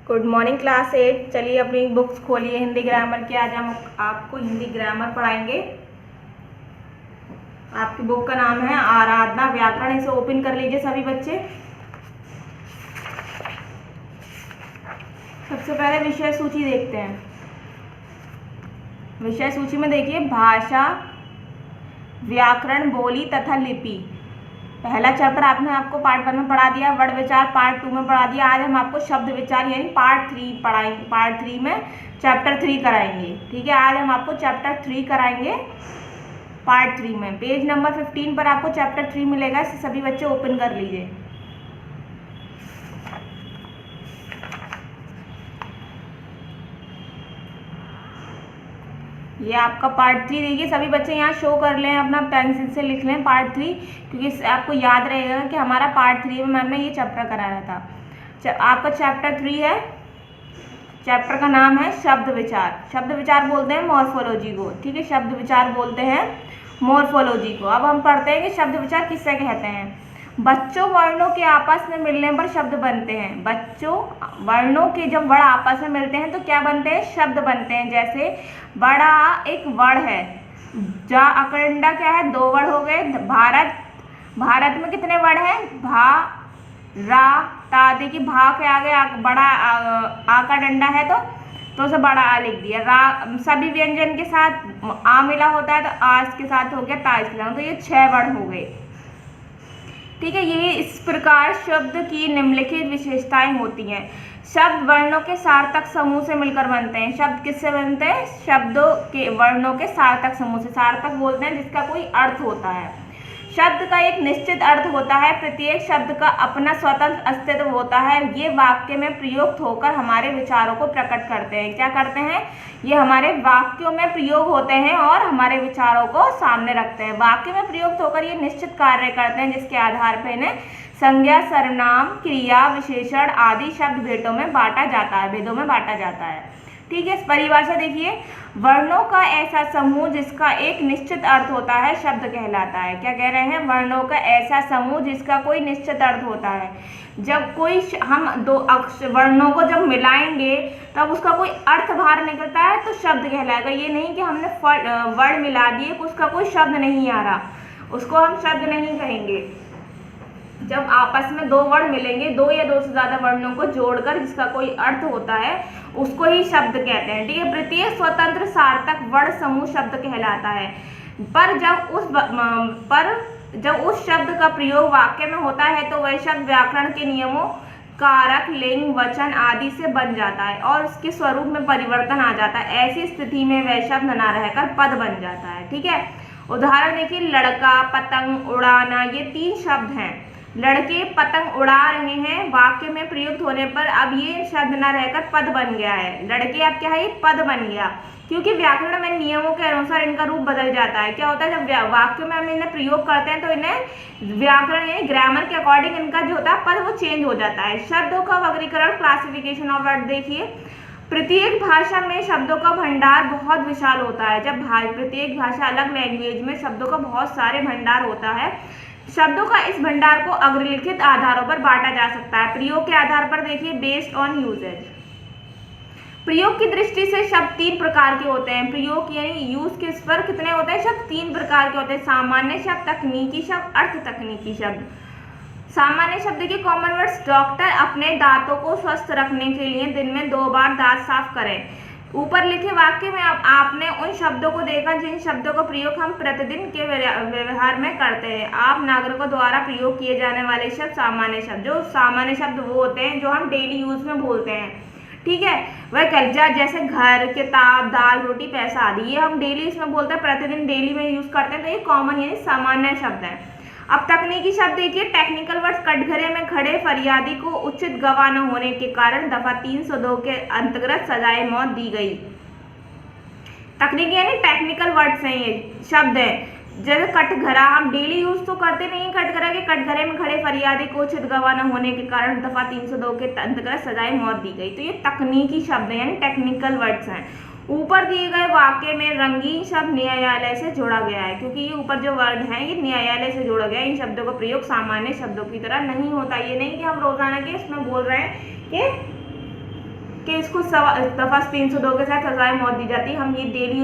Good morning class 8। चलिए अपनी books खोलिए हिंदी ग्रामर की। आज हम आपको हिंदी ग्रामर पढ़ाएंगे। आपकी बुक का नाम है आराधना व्याकरण। इसे ओपन कर लीजिए सभी बच्चे। सबसे पहले विषय सूची देखते हैं। विषय सूची में देखिए भाषा, व्याकरण, बोली तथा लिपि। पहला चैप्टर आपको पार्ट 1 में पढ़ा दिया, वर्ड विचार पार्ट 2 में पढ़ा दिया। आज हम आपको शब्द विचार यानी पार्ट 3 पढ़ाएंगे। पार्ट 3 में चैप्टर 3 कराएंगे। ठीक है, आज हम आपको चैप्टर 3 कराएंगे पार्ट 3 में। पेज नंबर 15 पर आपको चैप्टर 3 मिलेगा। इसे सभी बच्चे ओपन कर लीजिए। ये आपका पार्ट 3 देखिए। सभी बच्चे यहाँ शो कर लें, अपना पेंसिल से लिख लें पार्ट 3, क्योंकि आपको याद रहेगा कि हमारा पार्ट 3 में मैम ने ये चैप्टर कराया था। आपका चैप्टर 3 है। चैप्टर का नाम है शब्द विचार। शब्द विचार बोलते हैं मॉर्फोलॉजी को। ठीक है, शब्द विचार बोलते हैं मॉर्फोलॉजी को। अब हम पढ़ते हैं कि शब्द विचार किससे कहते हैं। बच्चों वर्णों के आपस में मिलने पर शब्द बनते हैं। बच्चों वर्णों के जब वर्ण आपस में मिलते हैं तो क्या बनते हैं? शब्द बनते हैं। जैसे बड़ा एक वर्ण है, जा अकरंडा क्या है? 2 वर्ण हो गए। भारत, भारत में कितने वर्ण हैं? भा, रा, ता। देखिए भा के आगे बड़ा आ का डंडा है तो उसे बड़ा आ लिख दिया। रा सभी व्यंजन के साथ आ मिला होता है तो आ इसके साथ हो गया, ता इसके साथ, तो ये 6 वर्ण हो गए। ठीक है, ये इस प्रकार शब्द की निम्नलिखित विशेषताएं होती हैं। शब्द वर्णों के सार्थक समूह से मिलकर बनते हैं। शब्द किससे बनते हैं? शब्दों के वर्णों के सार्थक समूह से। सार्थक बोलते हैं जिसका कोई अर्थ होता है। शब्द का एक निश्चित अर्थ होता है। प्रत्येक शब्द का अपना स्वतंत्र अस्तित्व होता है। ये वाक्य में प्रयुक्त होकर हमारे विचारों को प्रकट करते हैं। क्या करते हैं? ये हमारे वाक्यों में प्रयोग होते हैं और हमारे विचारों को सामने रखते हैं। वाक्य में प्रयुक्त होकर ये निश्चित कार्य करते हैं जिसके आधार पर इन्हें संज्ञा, सर्वनाम, क्रिया, विशेषण आदि शब्द भेदों में बांटा जाता है। ठीक है, परिभाषा देखिए। वर्णों का ऐसा समूह जिसका एक निश्चित अर्थ होता है शब्द कहलाता है। क्या कह रहे हैं? वर्णों का ऐसा समूह जिसका कोई निश्चित अर्थ होता है। जब कोई हम 2 वर्णों को जब मिलाएंगे तब उसका कोई अर्थ बाहर निकलता है तो शब्द कहलाएगा। ये नहीं कि हमने वर्ण मिला दिए, उसका कोई शब्द नहीं आ रहा, उसको हम शब्द नहीं कहेंगे। जब आपस में 2 वर्ण मिलेंगे, 2 या 2 से ज्यादा वर्णों को जोड़कर जिसका कोई अर्थ होता है उसको ही शब्द कहते हैं। ठीक है, प्रत्येक स्वतंत्र सार्थक वर्ण समूह शब्द कहलाता है। पर जब उस शब्द का प्रयोग वाक्य में होता है तो वह शब्द व्याकरण के नियमों, कारक, लिंग, वचन आदि से बन जाता है और उसके स्वरूप में परिवर्तन आ जाता है। ऐसी स्थिति में वह शब्द न रहकर पद बन जाता है। ठीक है, उदाहरण देखिए। लड़का, पतंग, उड़ाना, ये 3 शब्द हैं। लड़के पतंग उड़ा रहे हैं, वाक्य में प्रयुक्त होने पर अब ये शब्द न रहकर पद बन गया है। लड़के अब क्या है? ये पद बन गया, क्योंकि व्याकरण में नियमों के अनुसार इनका रूप बदल जाता है। क्या होता है? जब वाक्य में हम इन्हें प्रयोग करते हैं तो इन्हें व्याकरण यानी ग्रामर के अकॉर्डिंग इनका जो होता है पद वो चेंज हो जाता है। शब्दों का वर्गीकरण, क्लासिफिकेशन ऑफ वर्ड देखिए। प्रत्येक भाषा में शब्दों का भंडार बहुत विशाल होता है। जब प्रत्येक भाषा अलग लैंग्वेज में शब्दों का बहुत सारे भंडार होता है। शब्दों का इस भंडार को अग्रलिखित आधारों पर बांटा जा सकता है। प्रयोग के आधार पर देखिए। Based on usages. प्रयोग की दृष्टि से शब्द 3 प्रकार के होते हैं। प्रयोग यानी यूज के इस पर कितने होते हैं? शब्द 3 प्रकार के होते हैं। सामान्य शब्द, तकनीकी शब्द, अर्थ तकनीकी शब्द। सामान्य शब्द देखिए। Common words. डॉक्टर अपने दांतों को स्वस्थ रखने के लिए दिन में 2 बार दांत साफ करें। ऊपर लिखे वाक्य में आपने उन शब्दों को देखा जिन शब्दों का प्रयोग हम प्रतिदिन के व्यवहार में करते हैं। आप नागरिकों द्वारा प्रयोग किए जाने वाले शब्द सामान्य शब्द। जो सामान्य शब्द वो होते हैं जो हम डेली यूज में बोलते हैं। ठीक है, वह कल्चर जैसे घर, किताब, दाल, रोटी, पैसा आदि, ये हम डेली इसमें बोलते हैं, प्रतिदिन डेली में यूज करते हैं, तो ये कॉमन यानी सामान्य शब्द है। अब तकनीकी शब्द देखिए। Technical words. कटघरे में खड़े फरियादी को उचित गवाह न होने के कारण दफा 302 के अंतर्गत सजाए मौत दी गई। तकनीकी यानी टेक्निकल वर्ड्स हैं, ये शब्द है। जैसे कटघरा हम डेली यूज तो करते नहीं। कटघरा के कटघरे में खड़े फरियादी को उचित गवाह न होने के कारण दफा 302 के अंतर्गत सजाए मौत दी गई। तो ये तकनीकी शब्द है यानी टेक्निकल वर्ड्स हैं। ऊपर दिए गए वाक्य में रंगीन शब्द न्यायालय से जोड़ा गया है, क्योंकि ये ऊपर जो वर्ड है ये न्यायालय से जोड़ा गया है। इन शब्दों का प्रयोग सामान्य शब्दों की तरह नहीं होता। ये नहीं कि हम रोजाना के इसमें बोल रहे हैं कि कि इसको दफ़ा 302 के साथ सजाए मौत दी जाती है। हम डेली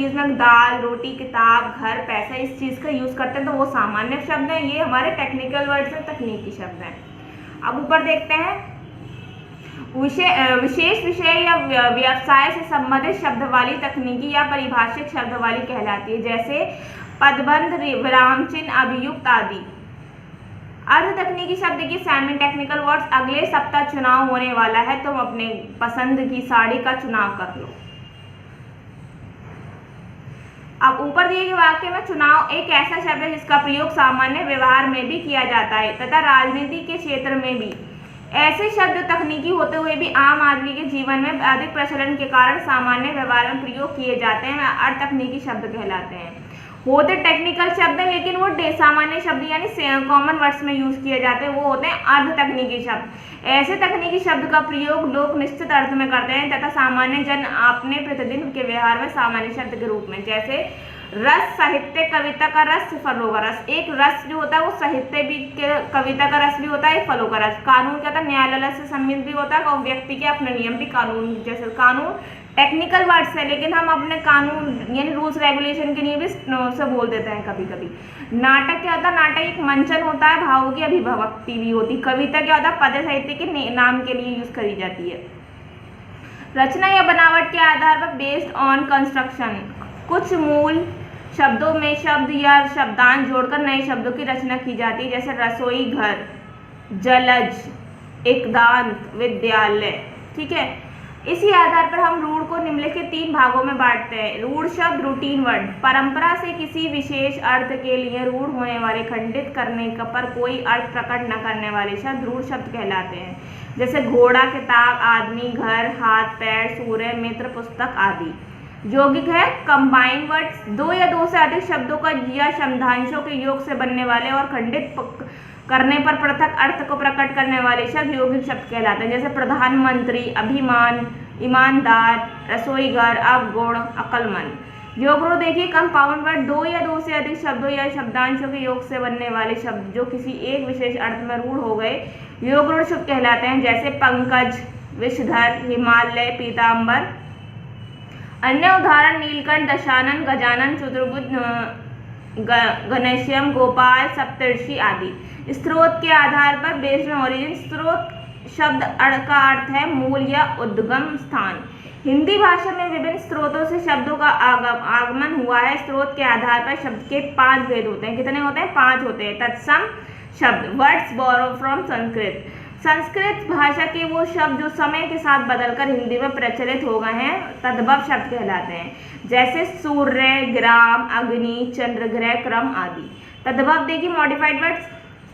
यूज़ में दाल, रोटी, किताब, घर, पैसा इस चीज़ का यूज़ करते हैं, तो वो सामान्य शब्द हैं। ये हमारे टेक्निकल वर्ड्स हैं, तकनीकी शब्द हैं। अब ऊपर देखते हैं, विशेष विषय या व्यवसाय से संबंधित शब्दावली तकनीकी या परिभाषिक शब्दावली कहलाती है, जैसे पदबंध, विराम चिन्ह, अभियुक्त आदि। अर्ध तकनीकी शब्द की सेमी टेक्निकल वर्ड्स। अगले सप्ताह चुनाव होने वाला है, तुम अपने पसंद की साड़ी का चुनाव कर लो। अब ऊपर दिए गए वाक्य में चुनाव एक ऐसा शब्द है जिसका प्रयोग सामान्य व्यवहार में भी किया जाता है तथा राजनीति के क्षेत्र में भी। ऐसे शब्द तकनीकी होते हुए भी आम आदमी के जीवन में अधिक प्रचलन के कारण सामान्य व्यवहार में प्रयोग किए जाते हैं, अर्ध तकनीकी शब्द कहलाते हैं। होते टेक्निकल शब्द हैं, लेकिन वो सामान्य शब्द यानी कॉमन वर्ड्स में यूज किए जाते हैं, वो होते हैं अर्ध तकनीकी शब्द। ऐसे तकनीकी शब्द का प्रयोग लोग निश्चित अर्थ में करते हैं तथा सामान्य जन अपने प्रतिदिन के व्यवहार में सामान्य शब्द के रूप में, जैसे रस साहित्य, कविता का रस, फलों का रस। एक रस जो होता है वो साहित्य भी, कविता का रस भी होता है, फलों का रस। कानून क्या होता है, न्यायालय से संबंधित भी होता है, और व्यक्ति के अपने नियम भी कानून, जैसे कानून टेक्निकल वर्ड्स है, लेकिन हम अपने कानून यानी रूल्स रेगुलेशन के लिए भी से बोल देते हैं कभी कभी। नाटक क्या होता है, नाटक एक मंचन होता है, भावों की अभिव्यक्ति भी होती है। कविता क्या होता है, पद्य साहित्य के नाम के लिए यूज करी जाती है। रचना या बनावट के आधार पर बेस्ड ऑन कंस्ट्रक्शन, कुछ मूल शब्दों में शब्द या शब्दांश जोड़कर नए शब्दों की रचना की जाती है, जैसे रसोई घर, जलज, एकदंत, विद्यालय। ठीक है, इसी आधार पर हम रूढ़ को निम्नलिखित 3 भागों में बांटते हैं। रूढ़ शब्द, रूटीन वर्ड, परंपरा से किसी विशेष अर्थ के लिए रूढ़ होने वाले, खंडित करने पर कोई अर्थ प्रकट न करने वाले शब्द रूढ़ शब्द कहलाते हैं, जैसे घोड़ा, किताब, आदमी, घर, हाथ, पैर, सूर्य, मित्र, पुस्तक आदि। यौगिक है कंबाइन वर्ड्स, 2 या 2 से अधिक शब्दों का या शब्दांशों के योग से बनने वाले और खंडित करने पर पृथक अर्थ को प्रकट करने वाले शब्द यौगिक शब्द कहलाते हैं, जैसे प्रधानमंत्री, अभिमान, ईमानदार, रसोईघर, अवगुण, अक्लमंद। योग रूढ़ देखिए, कंपाउंड वर्ड, 2 या 2 से अधिक शब्दों या शब्दांशों के योग से बनने वाले शब्द जो किसी एक विशेष अर्थ में रूढ़ हो गए योग रूढ़ शब्द कहलाते हैं, जैसे पंकज, विषधर, हिमालय, पीताम्बर। अन्य उदाहरण नीलकंठ, दशानन, गजानन, चतुर्भुज, घनश्याम, गोपाल, सप्तर्षि आदि। स्रोत के आधार पर बेस्ड ऑन ओरिजिन, स्रोत शब्द का अर्थ है मूल या उद्गम स्थान। हिंदी भाषा में विभिन्न स्रोतों से शब्दों का आगमन हुआ है। स्रोत के आधार पर शब्द के 5 भेद होते हैं। कितने होते हैं? 5 होते हैं। तत्सम शब्द, words borrow from Sanskrit, Sanskrit भाषा के वो शब्द जो समय के साथ बदलकर हिंदी में प्रचलित हो गए हैं तद्भव शब्द कहलाते हैं, जैसे सूर्य, ग्राम, अग्नि, चंद्रग्रह, क्रम आदि। तद्भव देखिए मॉडिफाइड वर्ड्स,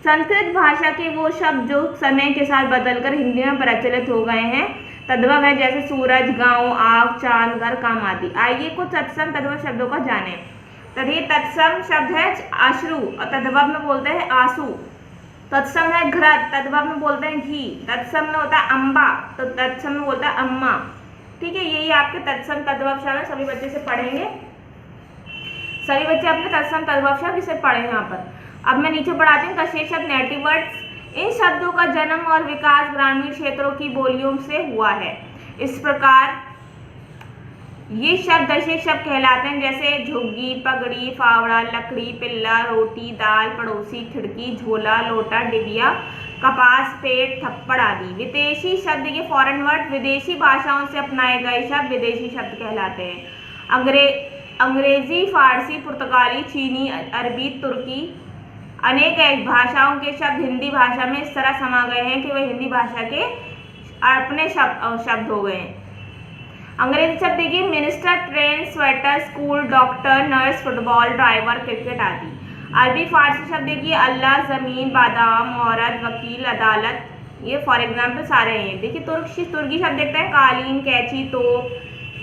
संस्कृत भाषा के वो शब्द जो समय के साथ बदलकर हिंदी में प्रचलित हो गए हैं तद्भव है, जैसे सूरज, गांव, आग, चांद, घर, काम आदि। आइए कुछ तत्सम तद्भव शब्दों को जानें। तभी तत्सम शब्द है अश्रु और तद्भव में बोलते हैं आंसू। तत्सम है घृत, तद्भव में बोलते हैं घी। तत्सम में होता है अम्बा, तो तत्सम में बोलता है अम्मा। ठीक है, यही आपके तत्सम तद्भव शब्द है, सभी बच्चे से पढ़ेंगे। सभी बच्चे अपने तत्सम तद्भव शब्द इसे पढ़े यहाँ पर। अब मैं नीचे पढ़ाती हूँ कशेष शब्द, नेटिव वर्ड्स। इन शब्दों का जन्म और विकास ग्रामीण क्षेत्रों की बोलियों से हुआ है। इस प्रकार ये शब्द दशेष शब्द कहलाते हैं, जैसे झुग्गी, पगड़ी, फावड़ा, लकड़ी, पिल्ला, रोटी, दाल, पड़ोसी, खिड़की, झोला, लोटा, डिबिया, कपास, पेट, थप्पड़ आदि। विदेशी शब्द, ये फॉरेन वर्ड, विदेशी भाषाओं से अपनाए गए शब्द विदेशी शब्द कहलाते हैं। अंग्रेजी, फारसी, पुर्तगाली, चीनी, अरबी, तुर्की, अनेक भाषाओं के शब्द हिंदी भाषा में इस तरह समा गए हैं कि वे हिंदी भाषा के अपने शब्द हो गए हैं। अंग्रेजी शब्द देखिए minister, train, sweater, school, doctor, nurse, football, driver, cricket आदि। अरबी फारसी शब्द देखिए अल्लाह, जमीन, बादाम, औरत, वकील, अदालत, ये फॉर एग्जाम्पल सारे हैं। देखिए तुर्की शब्द देखते हैं कालीन, कैंची, तोप,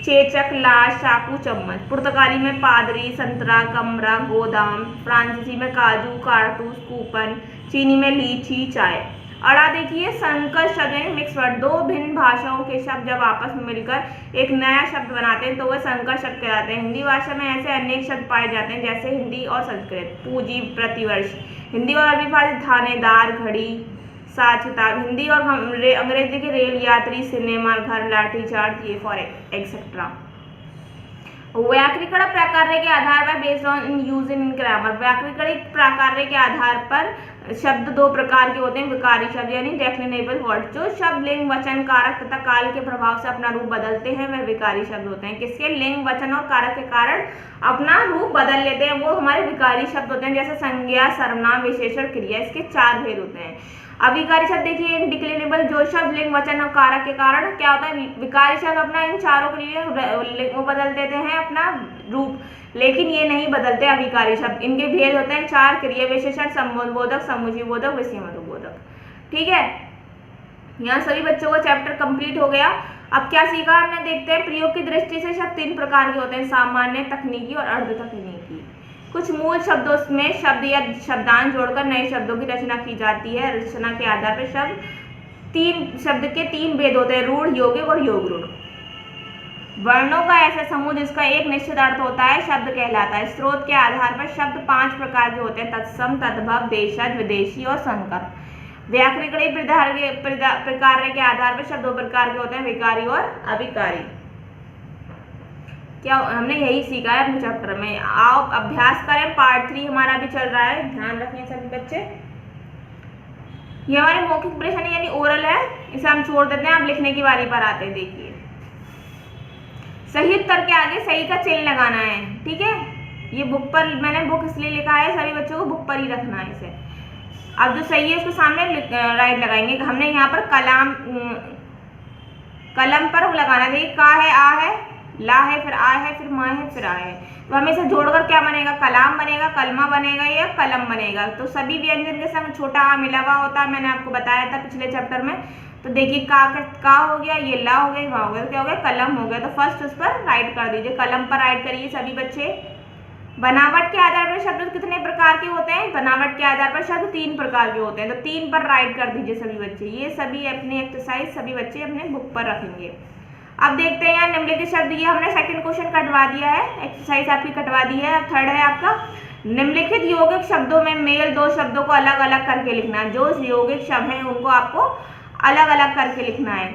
चेचक, लाश, चाकू, चम्मच। पुर्तगाली में पादरी, संतरा, कमरा, गोदाम। फ्रांसीसी में काजू, कारतूस, कूपन। चीनी में लीची, चाय। अड़ा देखिए संकर शब्द यानी मिक्स वर्ड, 2 भिन्न भाषाओं के शब्द जब आपस में मिलकर एक नया शब्द बनाते हैं तो वह संकर शब्द कहलाते हैं। हिंदी भाषा में ऐसे अनेक शब्द पाए जाते हैं, जैसे हिंदी और संस्कृत। पूंजी, प्रतिवर्ष। हिंदी और अरबी फारसी थानेदार, घड़ी, सात किताब, हिंदी और अंग्रेजी के रेल यात्री, सिनेमा घर, लाठी चार्ज, ये फॉर एक्सेट्रा। व्याकरणिक प्राकार्य के आधार पर based on use in grammar, व्याकरणिक प्राकार्य के आधार पर शब्द दो प्रकार के होते हैं, विकारी शब्द यानी डेक्लिनेबल वर्ड, जो शब्द लिंग वचन कारक तथा काल के प्रभाव से अपना रूप बदलते हैं वह विकारी शब्द होते हैं। किसके? लिंग वचन और कारक के कारण अपना रूप बदल लेते हैं, वो हमारे विकारी शब्द होते हैं, जैसे संज्ञा, सर्वनाम, विशेषण, क्रिया। इसके चार भेद होते हैं। अविकारी शब्द देखिए, इनडिक्लिनेबल, जो शब्द लिंग वचन और कारक के कारण क्या होता है, विकारी शब्द अपना इन चारों के लिए वो बदल देते हैं अपना रूप, लेकिन ये नहीं बदलते अविकारी शब्द। इनके भेद होते हैं चार, क्रिया विशेषण, संबोधक, समुच्चयबोधक, विषयबोधक। ठीक है, यहाँ सभी बच्चों का चैप्टर कंप्लीट हो गया। अब क्या सीखा हमने, देखते हैं। प्रयोग की दृष्टि से शब्द तीन प्रकार के होते हैं, सामान्य, तकनीकी और अर्ध तकनीकी। कुछ मूल शब्दों में शब्द या शब्दांश जोड़कर नए शब्दों की रचना की जाती है। रचना के आधार पर शब्द के तीन भेद होते हैं, रूढ़, यौगिक और योग रूढ़। वर्णों का ऐसा समूह जिसका एक निश्चित अर्थ होता है शब्द कहलाता है। स्रोत के आधार पर शब्द पांच प्रकार के होते हैं, तत्सम, तद्भव, देशज, विदेशी और संकर। व्याकरणिक प्रकार्य के आधार पर शब्द दो प्रकार के होते हैं, विकारी और अविकारी। क्या हमने यही सीखा है अपने चैप्टर में। आओ अभ्यास करें, पार्ट 3 हमारा भी चल रहा है, ध्यान रखें सभी बच्चे। ये हमारे मौखिक प्रश्न यानी ओरल है, इसे हम छोड़ देते हैं, अब लिखने की बारी पर आते हैं। देखिए, सही उत्तर के आगे सही का चिन्ह लगाना है। ठीक है, ये बुक पर मैंने बुक इसलिए लिखा है, सभी बच्चों को बुक पर ही रखना है इसे। अब जो सही है उसको सामने राइट लगाएंगे। हमने यहाँ पर कलम पर लगाना, देखिए का है, आ है, ला है, फिर आ है, फिर मा है, फिर आ है। तो हमें इसे जोड़कर क्या बनेगा, कलाम बनेगा, कलमा बनेगा या कलम बनेगा। तो सभी व्यंजन के संग छोटा आ मिला हुआ होता है, मैंने आपको बताया था पिछले चैप्टर में। तो देखिए का हो गया, ये ला हो गया, वहाँ हो गया, क्या हो गया, कलम हो गया। तो फर्स्ट उस पर राइट कर दीजिए, कलम पर राइट करिए सभी बच्चे। बनावट के आधार पर शब्द कितने प्रकार के होते हैं, बनावट के आधार पर शब्द तीन प्रकार के होते हैं, तो तीन पर राइट कर दीजिए सभी बच्चे। ये सभी अपनी एक्सरसाइज सभी बच्चे अपने बुक पर रखेंगे। अब देखते हैं यहाँ निम्नलिखित शब्द, ये हमने सेकंड क्वेश्चन कटवा दिया है, एक्सरसाइज आपकी कटवा दी है। अब थर्ड है आपका, निम्नलिखित यौगिक शब्दों में मेल दो शब्दों को अलग अलग करके लिखना है। जो यौगिक शब्द हैं उनको आपको अलग अलग करके लिखना है।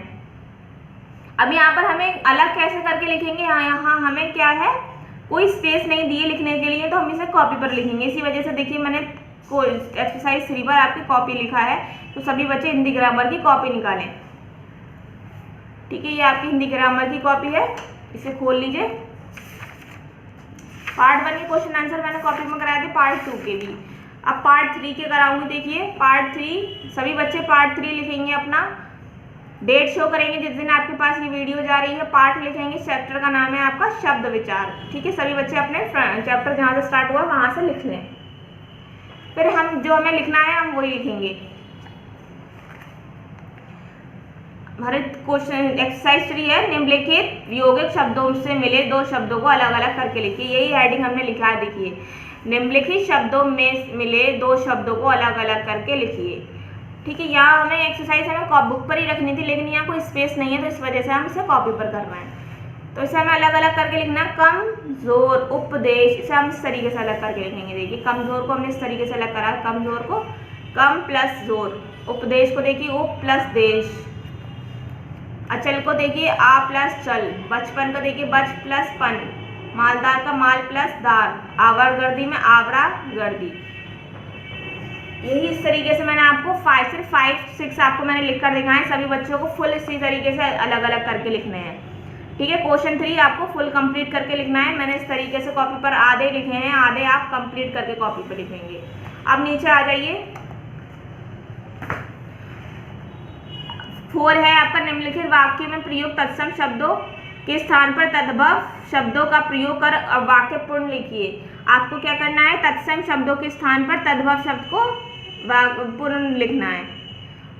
अब यहाँ पर हमें अलग कैसे करके लिखेंगे, यहाँ हमें क्या है, कोई स्पेस नहीं दिए लिखने के लिए, तो हम इसे कॉपी पर लिखेंगे। इसी वजह से देखिए मैंने एक्सरसाइज 3 पर आपकी कॉपी लिखा है, तो सभी बच्चे हिंदी ग्रामर की कॉपी निकालें। ठीक है, ये आपकी हिंदी ग्रामर की कॉपी है, इसे खोल लीजिए। पार्ट 1 के क्वेश्चन आंसर मैंने कॉपी में कराए थे, पार्ट 2 के भी। अब पार्ट 3 के कराऊंगी। देखिए पार्ट 3 सभी बच्चे पार्ट 3 लिखेंगे, अपना डेट शो करेंगे जिस दिन आपके पास ये वीडियो जा रही है। पार्ट लिखेंगे, चैप्टर का नाम है आपका शब्द विचार। ठीक है, सभी बच्चे अपने चैप्टर जहाँ से स्टार्ट हुआ वहाँ से लिख लें। फिर हम जो हमें लिखना है हम वही लिखेंगे। हमारे क्वेश्चन एक्सरसाइज 3 है, निम्नलिखित यौगिक शब्दों से मिले दो शब्दों को अलग अलग करके लिखिए। यही हेडिंग हमने लिखा है, देखिए निम्नलिखित शब्दों में मिले दो शब्दों को अलग अलग करके लिखिए। ठीक है, यहाँ हमें एक्सरसाइज हमें बुक पर ही रखनी थी, लेकिन यहाँ कोई स्पेस नहीं है, तो इस वजह से हम इसे कॉपी पर कर रहे हैं। तो इसे हमें अलग अलग करके लिखना। कमजोर, उपदेश, इसे हम इस तरीके से अलग करके लिखेंगे। देखिए कमजोर को हमने इस तरीके से अलग करा, कमजोर को कम प्लस जोर। उपदेश को देखिए उप प्लस देश। अचल को देखिए आ प्लस चल। बचपन को देखिए बच प्लस पन। मालदार का माल प्लस दार। आवारगर्दी में आवरा गर्दी। यही इस तरीके से मैंने आपको 5 आपको मैंने लिख कर दिखाए। सभी बच्चों को फुल इसी तरीके से अलग अलग करके लिखने हैं। ठीक है, क्वेश्चन 3 आपको फुल कंप्लीट करके लिखना है। मैंने इस तरीके से कॉपी पर आधे लिखे हैं, आधे आप कंप्लीट करके कॉपी पर लिखेंगे। अब नीचे आ जाइए। 4 है आपका, निम्नलिखित वाक्य में प्रयुक्त तत्सम शब्दों के स्थान पर तद्भव शब्दों का प्रयोग कर वाक्य पूर्ण लिखिए। आपको क्या करना है, तत्सम शब्दों के स्थान पर तद्भव शब्द को पूर्ण लिखना है।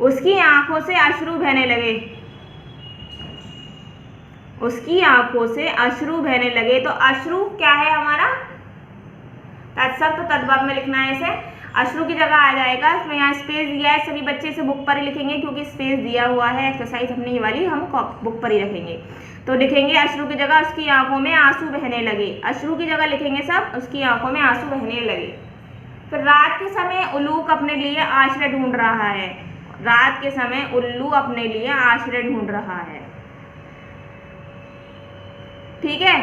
उसकी आंखों से अश्रु बहने लगे। उसकी आंखों से अश्रु बहने लगे, तो अश्रु क्या है हमारा, तत्सम, तो तद्भव में लिखना है इसे। अश्रु की जगह आ जाएगा, इसमें यहाँ स्पेस दिया है, सभी बच्चे इसे बुक पर ही लिखेंगे क्योंकि स्पेस दिया हुआ है। एक्सरसाइज अपनी ये वाली हम बुक पर ही रखेंगे। तो लिखेंगे अश्रु की जगह उसकी आंखों में आंसू बहने लगे। अश्रु की जगह लिखेंगे सब उसकी आंखों में आंसू बहने लगे। फिर रात के समय उलूक अपने लिए आश्रय ढूंढ रहा है। रात के समय उल्लू अपने लिए आश्रय ढूंढ रहा है। ठीक है,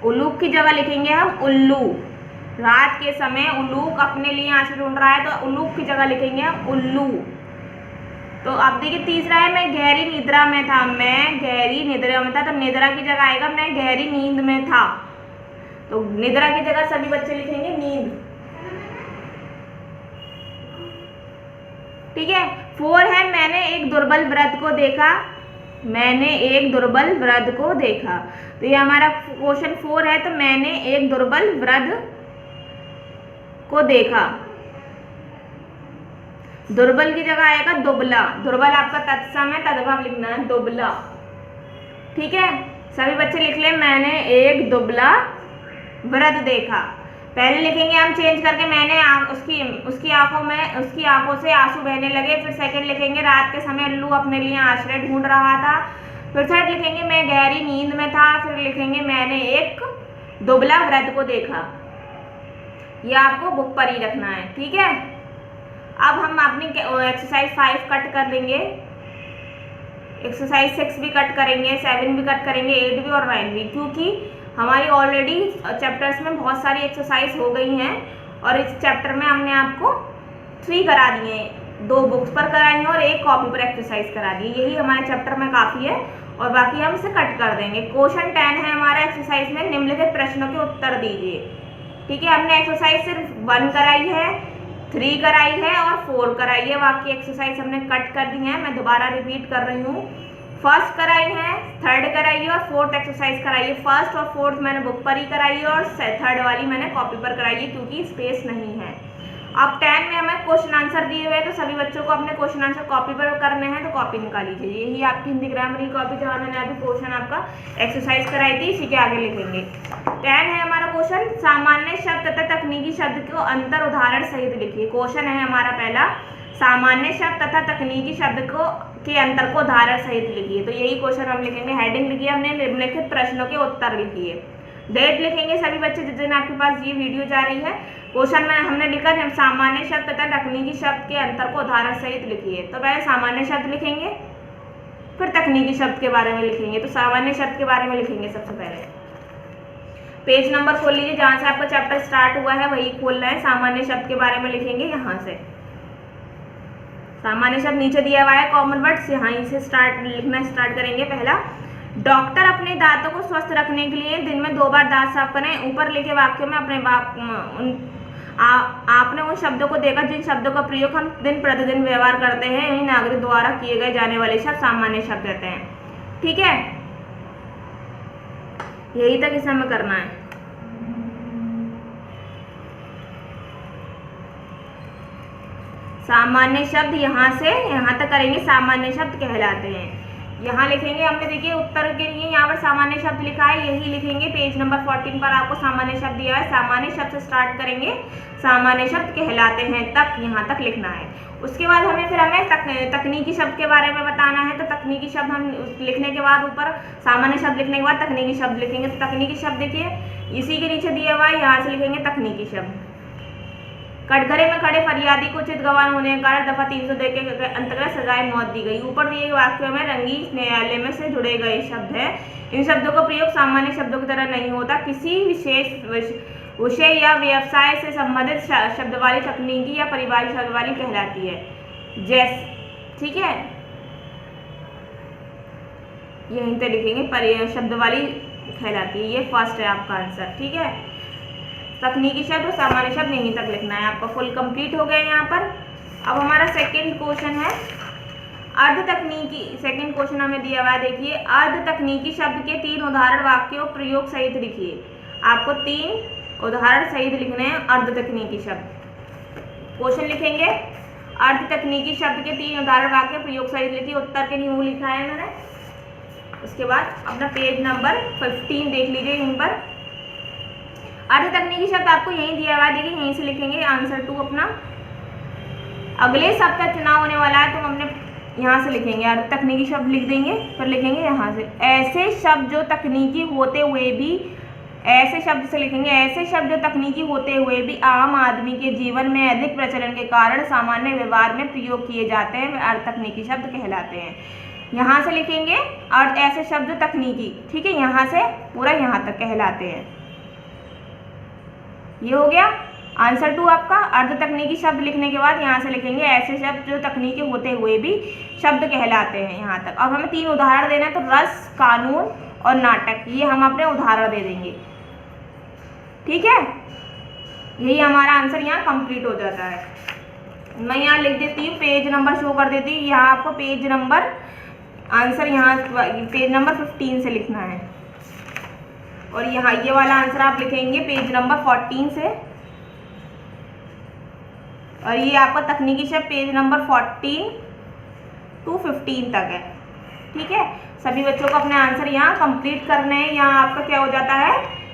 उल्लूक की जगह लिखेंगे हम उल्लू। रात के समय उल्लूक अपने लिए आश्रय ढूंढ रहा है, तो उल्लूक की जगह लिखेंगे हम उल्लू। तो अब देखिए तीसरा है मैं गहरी निद्रा में था। मैं गहरी निद्रा में था, तो निद्रा की जगह आएगा मैं गहरी नींद में था। तो निद्रा की जगह सभी बच्चे लिखेंगे नींद। ठीक है। 4 है मैंने एक दुर्बल वृद्ध को देखा। मैंने एक दुर्बल वृद्ध को देखा। तो ये हमारा क्वेश्चन 4 है। तो मैंने एक दुर्बल वृद्ध को देखा। दुर्बल की जगह आएगा दुबला। दुर्बल आपका तत्सम है, तदभव लिखना है दुबला। ठीक है, सभी बच्चे लिख लें मैंने एक दुबला वृद्ध देखा। पहले लिखेंगे हम चेंज करके मैंने उसकी आंखों से आंसू बहने लगे। फिर सेकंड लिखेंगे रात के समय उल्लू अपने लिए आश्रय ढूंढ रहा था। फिर थर्ड लिखेंगे मैं गहरी नींद में था। फिर लिखेंगे मैंने एक दुबला वृद्ध को देखा। ये आपको बुक पर ही रखना है। ठीक है, अब हम अपनी एक्सरसाइज 5 कट कर देंगे, एक्सरसाइज 6 भी कट करेंगे, 7 भी कट करेंगे, 8 भी और 9 भी, क्योंकि हमारी ऑलरेडी चैप्टर्स में बहुत सारी एक्सरसाइज हो गई हैं और इस चैप्टर में हमने आपको 3 करा दिए हैं, 2 बुक्स पर कराई हैं और 1 कॉपी पर एक्सरसाइज करा दी। यही हमारे चैप्टर में काफ़ी है और बाकी हम इसे कट कर देंगे। क्वेश्चन 10 है हमारा एक्सरसाइज में, निम्नलिखित प्रश्नों के उत्तर दीजिए। ठीक है, हमने एक्सरसाइज सिर्फ 1 कराई है, 3 कराई है और 4 कराई है। बाकी एक्सरसाइज हमने कट कर दी है। मैं दोबारा रिपीट कर रही हूँ, फर्स्ट कराई है, थर्ड कराई है और 4th एक्सरसाइज कराई है। फर्स्ट और 4th मैंने बुक पर ही कराई है और थर्ड वाली मैंने कॉपी पर कराई है क्योंकि स्पेस नहीं है। अब 10 में हमें क्वेश्चन आंसर दिए हुए हैं, तो सभी बच्चों को अपने क्वेश्चन आंसर कॉपी पर करने हैं, तो कॉपी निकाल लीजिए। यही आपकी हिंदी ग्रामर की कॉपी जहाँ मैंने अभी क्वेश्चन आपका एक्सरसाइज कराई थी, इसी के आगे लिखेंगे। 10 है हमारा क्वेश्चन, सामान्य शब्द तथा तकनीकी शब्द को अंतर उदाहरण सहित लिखिए। क्वेश्चन है हमारा पहला, सामान्य शब्द तथा तकनीकी शब्द के अंतर को उदाहरण सहित लिखिए। तो यही क्वेश्चन हम लिखेंगे। हेडिंग लिखिए हमने, निम्नलिखित प्रश्नों के उत्तर लिखिए। डेट लिखेंगे सभी बच्चे जिस दिन आपके पास ये वीडियो जा रही है। क्वेश्चन में हमने लिखा है सामान्य शब्द तथा तकनीकी शब्द के अंतर को उदाहरण सहित लिखिए। तो पहले सामान्य शब्द लिखेंगे, फिर तकनीकी शब्द के बारे में लिखेंगे। तो सामान्य शब्द के बारे में लिखेंगे सबसे पहले। पेज नंबर खोल लीजिए, जहाँ से आपका चैप्टर स्टार्ट हुआ है वही खोलना है। सामान्य शब्द के बारे में लिखेंगे यहाँ से। सामान्य शब्द नीचे दिया हुआ है कॉमन वर्ड्स, यहाँ से लिखना स्टार्ट करेंगे। पहला, डॉक्टर अपने दांतों को स्वस्थ रखने के लिए दिन में 2 बार दांत साफ करें। ऊपर लिखे वाक्यों में आपने उन शब्दों को देखा जिन शब्दों का प्रयोग हम दिन प्रतिदिन व्यवहार करते हैं। इन्हीं नागरिक द्वारा किए गए जाने वाले शब्द सामान्य शब्द रहते हैं। ठीक है, यही तक इसे हमें करना है। सामान्य शब्द यहाँ से यहाँ तक करेंगे, सामान्य शब्द कहलाते हैं। यहाँ लिखेंगे हमने, देखिए उत्तर के लिए यहाँ पर सामान्य शब्द लिखा है, यही लिखेंगे। पेज नंबर 14 पर आपको सामान्य शब्द दिया है। सामान्य शब्द से स्टार्ट करेंगे, सामान्य शब्द कहलाते हैं तक यहाँ तक लिखना है। उसके बाद हमें तकनीकी शब्द के बारे में बताना है। तो तकनीकी शब्द हम लिखने के बाद ऊपर सामान्य शब्द लिखने के बाद तकनीकी शब्द लिखेंगे। तो तकनीकी शब्द देखिए इसी के नीचे दिया हुआ है, यहाँ से लिखेंगे तकनीकी शब्द। कटघरे में खड़े फरियादी को उचित गवाह होने के कारण दफा 302 के अंतर्गत सजाए मौत दी गई। ऊपर दिए वाक्यों में रंगी न्यायालय में से जुड़े गए शब्द हैं। इन शब्दों का प्रयोग सामान्य शब्दों की तरह नहीं होता। किसी विशेष विषय या व्यवसाय से संबंधित शब्दवाली तकनीकी या परिभाषित शब्दवाली कहलाती है। जैसे, ठीक है, यहीं पे लिखेंगे शब्दवाली कहलाती है। ये फर्स्ट है आपका आंसर। ठीक है, तकनीकी शब्द और सामान्य शब्द यहीं तक लिखना है। आपका फुल कंप्लीट हो गया यहाँ पर। अब हमारा सेकंड क्वेश्चन है अर्ध तकनीकी। सेकंड क्वेश्चन हमें दिया हुआ है, देखिए अर्ध तकनीकी शब्द के 3 उदाहरण वाक्यों प्रयोग सहित लिखिए। आपको 3 उदाहरण सहित लिखने हैं अर्ध तकनीकी शब्द। क्वेश्चन लिखेंगे, अर्ध तकनीकी शब्द के 3 उदाहरण वाक्य प्रयोग सहित लिखिए। उत्तर के न्यू लिखा है मैंने। उसके बाद अपना पेज नंबर 15 देख लीजिए। यहीं पर अर्ध तकनीकी शब्द आपको यहीं दिया हुआ है, देखिए यहीं से लिखेंगे आंसर 2 अपना। अगले सप्ताह चुनाव होने वाला है, तो हमने यहाँ से लिखेंगे अर्ध तकनीकी शब्द लिख देंगे, फिर लिखेंगे यहाँ से ऐसे शब्द जो तकनीकी होते हुए भी ऐसे शब्द से लिखेंगे, ऐसे शब्द जो तकनीकी होते हुए भी आम आदमी के जीवन में अधिक प्रचलन के कारण सामान्य व्यवहार में प्रयोग किए जाते हैं वे अर्ध तकनीकी शब्द कहलाते हैं। यहाँ से लिखेंगे और ऐसे शब्द तकनीकी, ठीक है, यहाँ से पूरा यहाँ तक कहलाते हैं। ये हो गया आंसर 2 आपका। अर्ध तकनीकी शब्द लिखने के बाद यहाँ से लिखेंगे ऐसे शब्द जो तकनीकी होते हुए भी शब्द कहलाते हैं, यहाँ तक। अब हमें 3 उदाहरण देना है, तो रस, कानून और नाटक, ये हम अपने उदाहरण दे देंगे, ठीक है। यही हमारा आंसर यहाँ कंप्लीट हो जाता है। मैं यहाँ लिख देती हूँ, पेज नंबर शो कर देती हूँ। यहाँ आपको पेज नंबर आंसर यहाँ पेज नंबर 15 से लिखना है, और यहाँ ये वाला आंसर आप लिखेंगे पेज नंबर 14 से, और ये आपका तकनीकी शब्द पेज नंबर 14 to 15 तक है, ठीक है। सभी बच्चों को अपने आंसर यहाँ कंप्लीट करने हैं। यहाँ आपका क्या हो जाता है,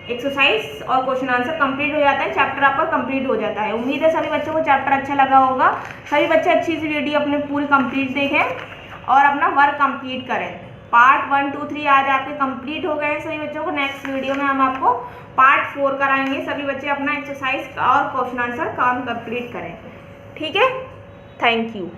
एक्सरसाइज और क्वेश्चन आंसर कंप्लीट हो जाता है, चैप्टर आपका कंप्लीट हो जाता है। उम्मीद है सभी बच्चों को चैप्टर अच्छा लगा होगा। सभी बच्चे अच्छी सी वीडियो अपने पूरी कंप्लीट देखें और अपना वर्क कंप्लीट करें। पार्ट 1, 2, 3 आज आपके कंप्लीट हो गए हैं सभी बच्चों को। नेक्स्ट वीडियो में हम आपको पार्ट 4 कराएंगे। सभी बच्चे अपना एक्सरसाइज और क्वेश्चन आंसर काम कंप्लीट करें, ठीक है। Thank you.